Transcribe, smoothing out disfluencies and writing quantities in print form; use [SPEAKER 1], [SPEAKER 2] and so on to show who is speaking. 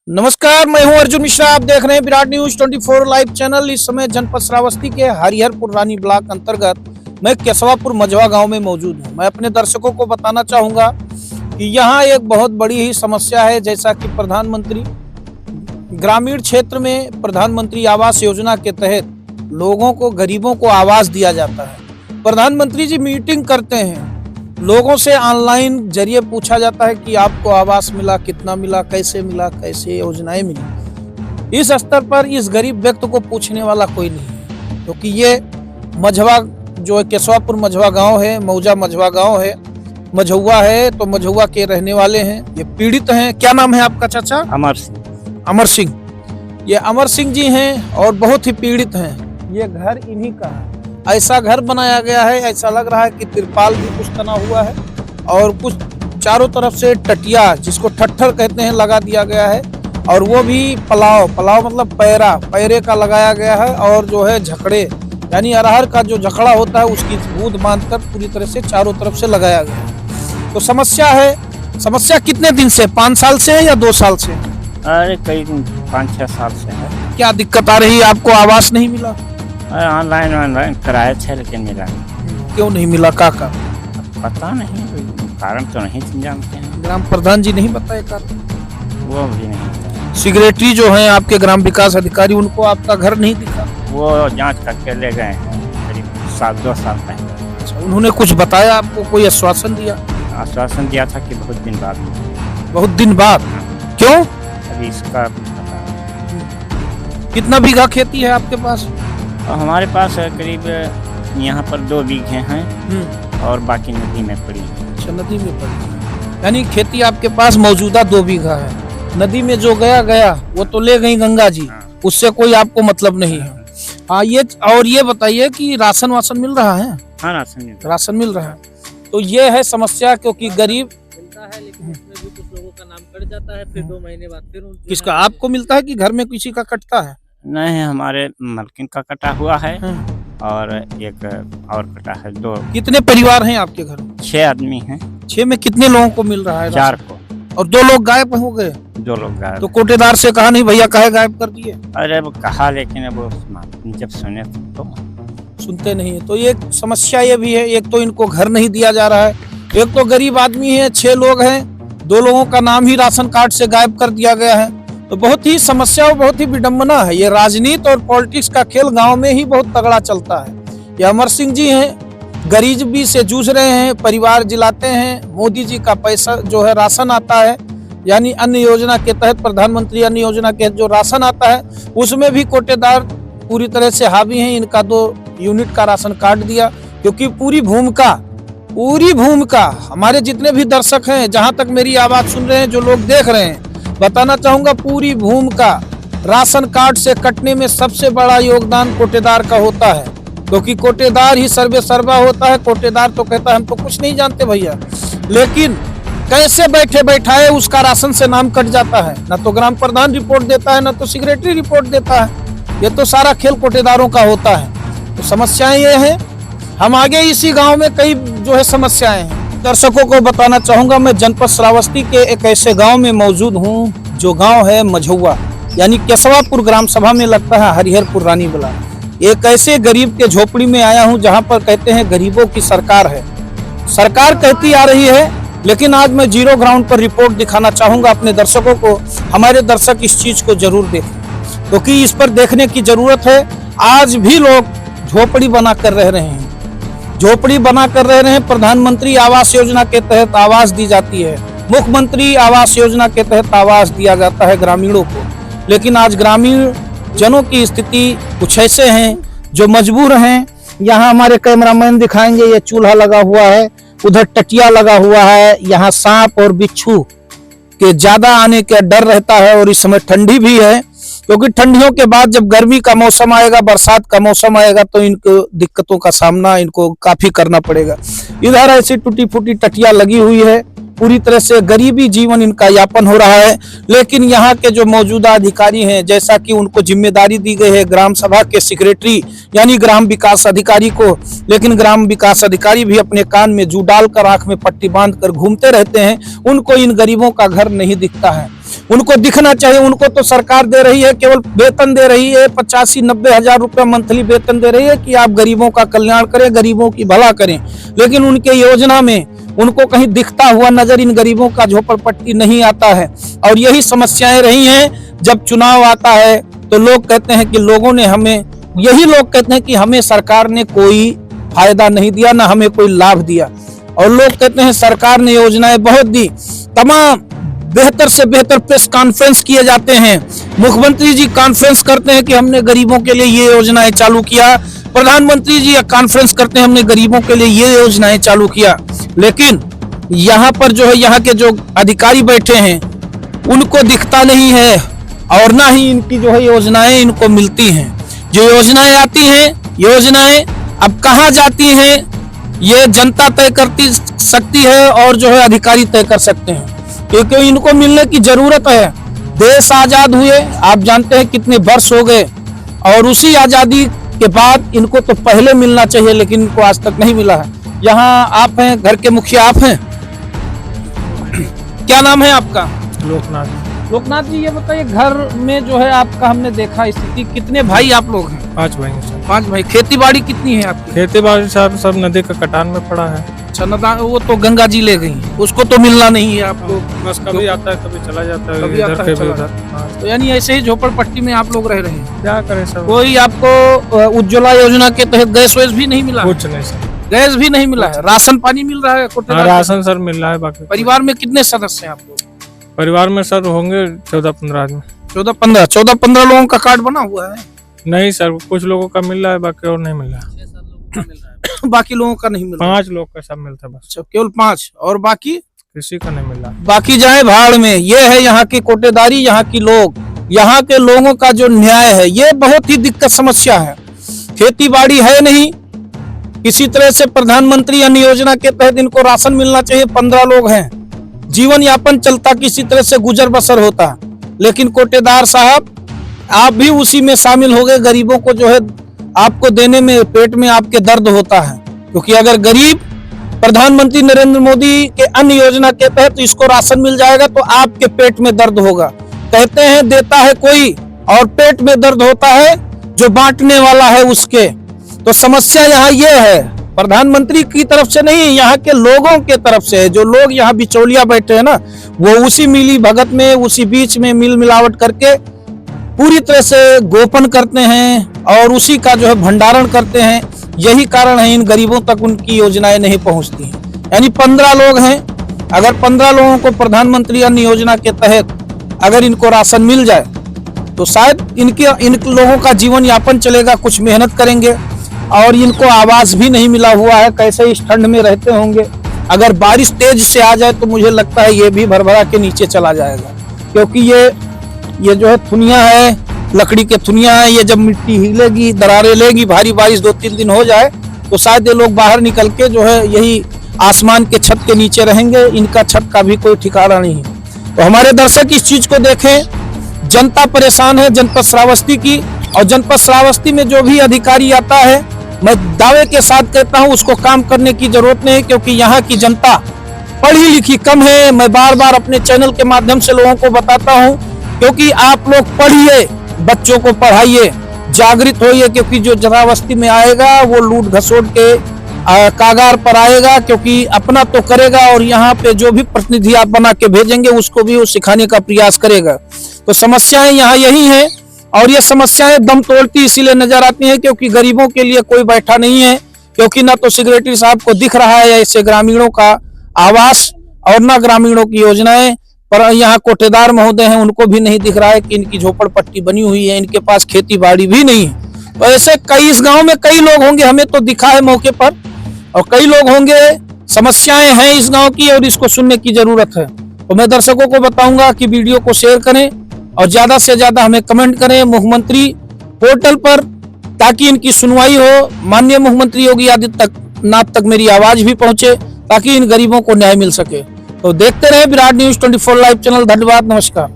[SPEAKER 1] नमस्कार, मैं हूं अर्जुन मिश्रा। आप देख रहे हैं विराट न्यूज 24 लाइव चैनल। इस समय जनपद श्रावस्ती के हरिहरपुर रानी ब्लॉक अंतर्गत मैं केशवापुर मझवा गांव में मौजूद हूं। मैं अपने दर्शकों को बताना चाहूंगा कि यहां एक बहुत बड़ी ही समस्या है। जैसा कि प्रधानमंत्री ग्रामीण क्षेत्र में प्रधानमंत्री आवास योजना के तहत लोगों को, गरीबों को आवास दिया जाता है। प्रधानमंत्री जी मीटिंग करते हैं, लोगों से ऑनलाइन जरिए पूछा जाता है कि आपको आवास मिला, कितना मिला, कैसे योजनाएं मिली। इस स्तर पर इस गरीब व्यक्ति को पूछने वाला कोई नहीं है, क्योंकि ये मझवा जो है केशवापुर मझवा गांव है, मौजा मझवा गांव है, मझौआ है, तो मझौआ के रहने वाले हैं। ये पीड़ित हैं। क्या नाम है आपका चाचा?
[SPEAKER 2] अमर सिंह।
[SPEAKER 1] अमर सिंह। ये अमर सिंह जी हैं और बहुत ही पीड़ित हैं। ये घर इन्हीं का है। ऐसा घर बनाया गया है, ऐसा लग रहा है कि तिरपाल भी कुछ तना हुआ है और कुछ चारों तरफ से टटिया, जिसको ठट्ठर कहते हैं, लगा दिया गया है। और वो भी पलाव मतलब पैरे का लगाया गया है। और जो है झकड़े, यानी अरहर का जो झकड़ा होता है उसकी बूंद बांधकर पूरी तरह से चारों तरफ से लगाया गया है। तो समस्या है। समस्या कितने दिन से? 5 साल से है या 2 साल से?
[SPEAKER 2] अरे कई 5-6 साल से है।
[SPEAKER 1] क्या दिक्कत आ रही है? आपको आवास नहीं मिला?
[SPEAKER 2] ऑनलाइन कराया था लेकिन मिला नहीं।
[SPEAKER 1] क्यों नहीं मिला? का
[SPEAKER 2] पता नहीं, कारण तो नहीं जानते हैं।
[SPEAKER 1] ग्राम प्रधान जी नहीं बताए कारण?
[SPEAKER 2] वो भी नहीं।
[SPEAKER 1] सेक्रेटरी जो हैं आपके ग्राम विकास अधिकारी, उनको आपका घर नहीं दिखा?
[SPEAKER 2] वो जांच करके ले गए हैं करीब 2 साल पहले।
[SPEAKER 1] अच्छा, उन्होंने कुछ बताया आपको? कोई आश्वासन दिया?
[SPEAKER 2] आश्वासन दिया था कि बहुत दिन बाद।
[SPEAKER 1] बहुत दिन बाद? क्यों?
[SPEAKER 2] अभी इसका
[SPEAKER 1] कितना बीघा खेती है आपके पास?
[SPEAKER 2] हमारे पास करीब यहाँ पर 2 बीघे हैं और बाकी नदी में पड़ी है।
[SPEAKER 1] अच्छा, नदी में पड़ी है। यानी खेती आपके पास मौजूदा 2 बीघा है। नदी में जो गया वो तो ले गई गंगा जी, उससे कोई आपको मतलब नहीं है। हाँ, ये बताइए कि राशन वासन मिल रहा है?
[SPEAKER 2] हाँ,
[SPEAKER 1] राशन मिल रहा है। तो ये है समस्या, क्योंकि गरीब मिलता है लेकिन उसमें भी कुछ लोगों का नाम कट जाता है। फिर 2 महीने बाद फिर किसका? आपको मिलता है कि घर में किसी का कटता है?
[SPEAKER 2] नहीं, हमारे मालकिन का कटा हुआ है और एक और कटा है। 2।
[SPEAKER 1] कितने परिवार हैं आपके घर में?
[SPEAKER 2] 6 आदमी हैं।
[SPEAKER 1] 6 में कितने लोगों को मिल रहा है?
[SPEAKER 2] 4 को।
[SPEAKER 1] और 2 लोग गायब हो गए?
[SPEAKER 2] 2 लोग गायब।
[SPEAKER 1] तो कोटेदार से कहा नहीं भैया काहे गायब कर दिए?
[SPEAKER 2] अरे वो कहा, लेकिन अब जब सुने तो
[SPEAKER 1] सुनते नहीं है। तो ये समस्या ये भी है, एक तो इनको घर नहीं दिया जा रहा है, एक तो गरीब आदमी है, 6 लोग हैं, 2 लोगों का नाम ही राशन कार्ड से गायब कर दिया गया है। तो बहुत ही समस्या और बहुत ही विडंबना है। ये राजनीति और पॉलिटिक्स का खेल गांव में ही बहुत तगड़ा चलता है। ये अमर सिंह जी हैं, गरीबी से जूझ रहे हैं, परिवार जिलाते हैं। मोदी जी का पैसा जो है राशन आता है, यानी अन्न योजना के तहत, प्रधानमंत्री अन्न योजना के जो राशन आता है उसमें भी कोटेदार पूरी तरह से हावी हैं। इनका 2 यूनिट का राशन काट दिया, क्योंकि पूरी भूमिका हमारे जितने भी दर्शक हैं, जहां तक मेरी आवाज सुन रहे हैं, जो लोग देख रहे हैं, बताना चाहूंगा, पूरी भूमिका राशन कार्ड से कटने में सबसे बड़ा योगदान कोटेदार का होता है। क्योंकि कोटेदार ही सर्वे सर्वा होता है। कोटेदार तो कहता है हम तो कुछ नहीं जानते भैया, लेकिन कैसे बैठे बैठाए उसका राशन से नाम कट जाता है। ना तो ग्राम प्रधान रिपोर्ट देता है, ना तो सेक्रेटरी रिपोर्ट देता है। ये तो सारा खेल कोटेदारों का होता है। तो समस्याएं ये हैं। हम आगे इसी गाँव में कई जो है समस्याएं हैं। दर्शकों को बताना चाहूंगा, मैं जनपद श्रावस्ती के एक ऐसे गांव में मौजूद हूं जो गांव है मझौआ, यानी केशवापुर ग्राम सभा में लगता है हरिहरपुर रानी ब्लॉक। एक ऐसे गरीब के झोपड़ी में आया हूं जहां पर कहते हैं गरीबों की सरकार है। सरकार कहती आ रही है, लेकिन आज मैं जीरो ग्राउंड पर रिपोर्ट दिखाना चाहूंगा अपने दर्शकों को। हमारे दर्शक इस चीज को जरूर देखें, क्योंकि इस पर देखने की जरूरत है। आज भी लोग झोपड़ी बना कर रह रहे हैं, प्रधानमंत्री आवास योजना के तहत आवास दी जाती है, मुख्यमंत्री आवास योजना के तहत आवास दिया जाता है ग्रामीणों को। लेकिन आज ग्रामीण जनों की स्थिति कुछ ऐसे हैं जो मजबूर हैं। यहाँ हमारे कैमरामैन दिखाएंगे, ये चूल्हा लगा हुआ है, उधर टटिया लगा हुआ है। यहाँ सांप और बिच्छू के ज्यादा आने का डर रहता है। और इस समय ठंडी भी है, क्योंकि ठंडियों के बाद जब गर्मी का मौसम आएगा, बरसात का मौसम आएगा, तो इनको दिक्कतों का सामना इनको काफी करना पड़ेगा। इधर ऐसी टूटी फूटी टटिया लगी हुई है, पूरी तरह से गरीबी जीवन इनका यापन हो रहा है। लेकिन यहाँ के जो मौजूदा अधिकारी हैं, जैसा कि उनको जिम्मेदारी दी गई है ग्राम सभा के सेक्रेटरी यानी ग्राम विकास अधिकारी को, लेकिन ग्राम विकास अधिकारी भी अपने कान में जू डालकर, आंख में पट्टी बांधकर घूमते रहते हैं। उनको इन गरीबों का घर नहीं दिखता है। उनको दिखना चाहिए। उनको तो सरकार दे रही है, केवल वेतन दे रही है, 85-90 हजार रुपया मंथली वेतन दे रही है कि आप गरीबों का कल्याण करें, गरीबों की भला करें। लेकिन उनके योजना में उनको कहीं दिखता हुआ नजर इन गरीबों का झोपड़पट्टी नहीं आता है। और यही समस्याएं रही हैं। जब चुनाव आता है तो लोग कहते हैं कि यही लोग कहते हैं कि हमें सरकार ने कोई फायदा नहीं दिया, ना हमें कोई लाभ दिया। और लोग कहते हैं सरकार ने योजनाएं बहुत दी, तमाम बेहतर से बेहतर प्रेस कॉन्फ्रेंस किए जाते हैं। मुख्यमंत्री जी कॉन्फ्रेंस करते हैं कि हमने गरीबों के लिए ये योजनाएं चालू किया, प्रधानमंत्री जी कॉन्फ्रेंस करते हैं हमने गरीबों के लिए ये योजनाएं चालू किया। लेकिन यहाँ पर जो है, यहाँ के जो अधिकारी बैठे हैं उनको दिखता नहीं है और ना ही इनकी जो है योजनाएं इनको मिलती हैं। जो योजनाएं आती हैं, योजनाएं अब कहाँ जाती हैं ये जनता तय करती सकती है और जो है अधिकारी तय कर सकते हैं, क्योंकि इनको मिलने की जरूरत है। देश आजाद हुए आप जानते हैं कितने वर्ष हो गए, और उसी आजादी के बाद इनको तो पहले मिलना चाहिए, लेकिन इनको आज तक नहीं मिला है। यहाँ आप हैं, घर के मुखिया आप हैं, क्या नाम है आपका? लोकनाथ जी, ये बताइए घर में जो है आपका हमने देखा स्थिति, कितने भाई आप लोग हैं?
[SPEAKER 3] 5 भाई हैं सर।
[SPEAKER 1] 5 भाई। खेती बाड़ी कितनी है आपकी?
[SPEAKER 3] खेती बाड़ी साहब सब नदी का कटान में पड़ा है।
[SPEAKER 1] अच्छा, वो तो गंगा जी ले गई, उसको तो मिलना नहीं है आपको।
[SPEAKER 3] बस कभी आता है कभी चला जाता है,
[SPEAKER 1] कभी
[SPEAKER 3] इधर
[SPEAKER 1] आता है,
[SPEAKER 3] कभी
[SPEAKER 1] चला
[SPEAKER 3] उधर। हाँ।
[SPEAKER 1] तो यानी ऐसे ही झोपड़पट्टी में आप लोग रह रहे हैं।
[SPEAKER 3] क्या करें सर,
[SPEAKER 1] कोई आपको उज्ज्वला योजना के तहत गैस वैस भी नहीं मिला?
[SPEAKER 3] कुछ नहीं सर,
[SPEAKER 1] गैस भी नहीं मिला है। राशन पानी मिल रहा है?
[SPEAKER 3] हाँ राशन सर मिल रहा है। बाकी
[SPEAKER 1] परिवार में कितने सदस्य हैं आप लोग?
[SPEAKER 3] परिवार में सर होंगे 14-15 आदमी।
[SPEAKER 1] 14-15 लोगों का कार्ड बना हुआ है?
[SPEAKER 3] नहीं सर, कुछ लोगों का मिल रहा है, बाकी और नहीं मिल रहा है।
[SPEAKER 1] बाकी लोगों का नहीं मिल रहा?
[SPEAKER 3] 5 लोग का सब मिलता है बस।
[SPEAKER 1] अच्छा, केवल 5, और बाकी
[SPEAKER 3] किसी का नहीं मिल रहा।
[SPEAKER 1] बाकी जाए भाड़ में। ये है यहाँ की कोटेदारी, यहाँ की लोग, यहाँ के लोगों का जो न्याय है, ये बहुत ही दिक्कत समस्या है। खेती बाड़ी है नहीं, किसी तरह से प्रधानमंत्री अन्य योजना के तहत इनको राशन मिलना चाहिए। 15 लोग हैं, जीवन यापन चलता, किसी तरह से गुजर बसर होता। लेकिन कोटेदार साहब आप भी उसी में शामिल हो गए। गरीबों को जो है आपको देने में पेट में आपके दर्द होता है, क्योंकि अगर गरीब प्रधानमंत्री नरेंद्र मोदी के अन्य योजना के तहत इसको राशन मिल जाएगा तो आपके पेट में दर्द होगा। कहते हैं देता है कोई और पेट में दर्द होता है जो बांटने वाला है उसके। तो समस्या यहाँ ये है, प्रधानमंत्री की तरफ से नहीं, यहाँ के लोगों के तरफ से है। जो लोग यहाँ बिचौलिया बैठे हैं ना, वो उसी मिली भगत में, उसी बीच में मिल मिलावट करके पूरी तरह से गोपन करते हैं और उसी का जो है भंडारण करते हैं। यही कारण है इन गरीबों तक उनकी योजनाएं नहीं पहुंचती हैं। यानी 15 लोग हैं, अगर 15 लोगों को प्रधानमंत्री अन्य योजना के तहत अगर इनको राशन मिल जाए तो शायद इन लोगों का जीवन यापन चलेगा, कुछ मेहनत करेंगे। और इनको आवास भी नहीं मिला हुआ है, कैसे इस ठंड में रहते होंगे। अगर बारिश तेज से आ जाए तो मुझे लगता है ये भी भरभरा के नीचे चला जाएगा, क्योंकि ये जो है थुनिया है, लकड़ी के थुनिया है। ये जब मिट्टी हिलेगी, दरारें लेगी, भारी बारिश 2-3 दिन हो जाए तो शायद ये लोग बाहर निकल के जो है यही आसमान के छत के नीचे रहेंगे। इनका छत का भी कोई ठिकाना नहीं है। तो हमारे दर्शक इस चीज को देखें, जनता परेशान है जनपद श्रावस्ती की, और जनपद श्रावस्ती में जो भी अधिकारी आता है, मैं दावे के साथ कहता हूं उसको काम करने की जरूरत नहीं है, क्योंकि यहाँ की जनता पढ़ी लिखी कम है। मैं बार बार अपने चैनल के माध्यम से लोगों को बताता हूं, क्योंकि आप लोग पढ़िए, बच्चों को पढ़ाइए, जागृत होइए, क्योंकि जो श्रावस्ती में आएगा वो लूट घसोट के कागार पर आएगा, क्योंकि अपना तो करेगा और यहाँ पे जो भी प्रतिनिधि आप बना के भेजेंगे उसको भी वो सिखाने का प्रयास करेगा। तो समस्याएं यहाँ यही हैं, और ये समस्याएं दम तोड़ती इसीलिए नजर आती हैं क्योंकि गरीबों के लिए कोई बैठा नहीं है। क्योंकि ना तो सेक्रेटरी साहब को दिख रहा है ऐसे ग्रामीणों का आवास और ना ग्रामीणों की योजनाएं, पर यहाँ कोटेदार महोदय हैं उनको भी नहीं दिख रहा है कि इनकी झोपड़पट्टी बनी हुई है, इनके पास खेती बाड़ी भी नहीं है। तो ऐसे कई इस गांव में कई लोग होंगे, हमें तो दिखा है मौके पर, और कई लोग होंगे, समस्याएं हैं इस गांव की और इसको सुनने की जरूरत है। तो मैं दर्शकों को बताऊंगा कि वीडियो को शेयर करें और ज्यादा से ज्यादा हमें कमेंट करें मुख्यमंत्री पोर्टल पर, ताकि इनकी सुनवाई हो। माननीय मुख्यमंत्री योगी आदित्यनाथ तक मेरी आवाज भी पहुंचे, ताकि इन गरीबों को न्याय मिल सके। तो देखते रहे विराट न्यूज 24 लाइव चैनल। धन्यवाद, नमस्कार।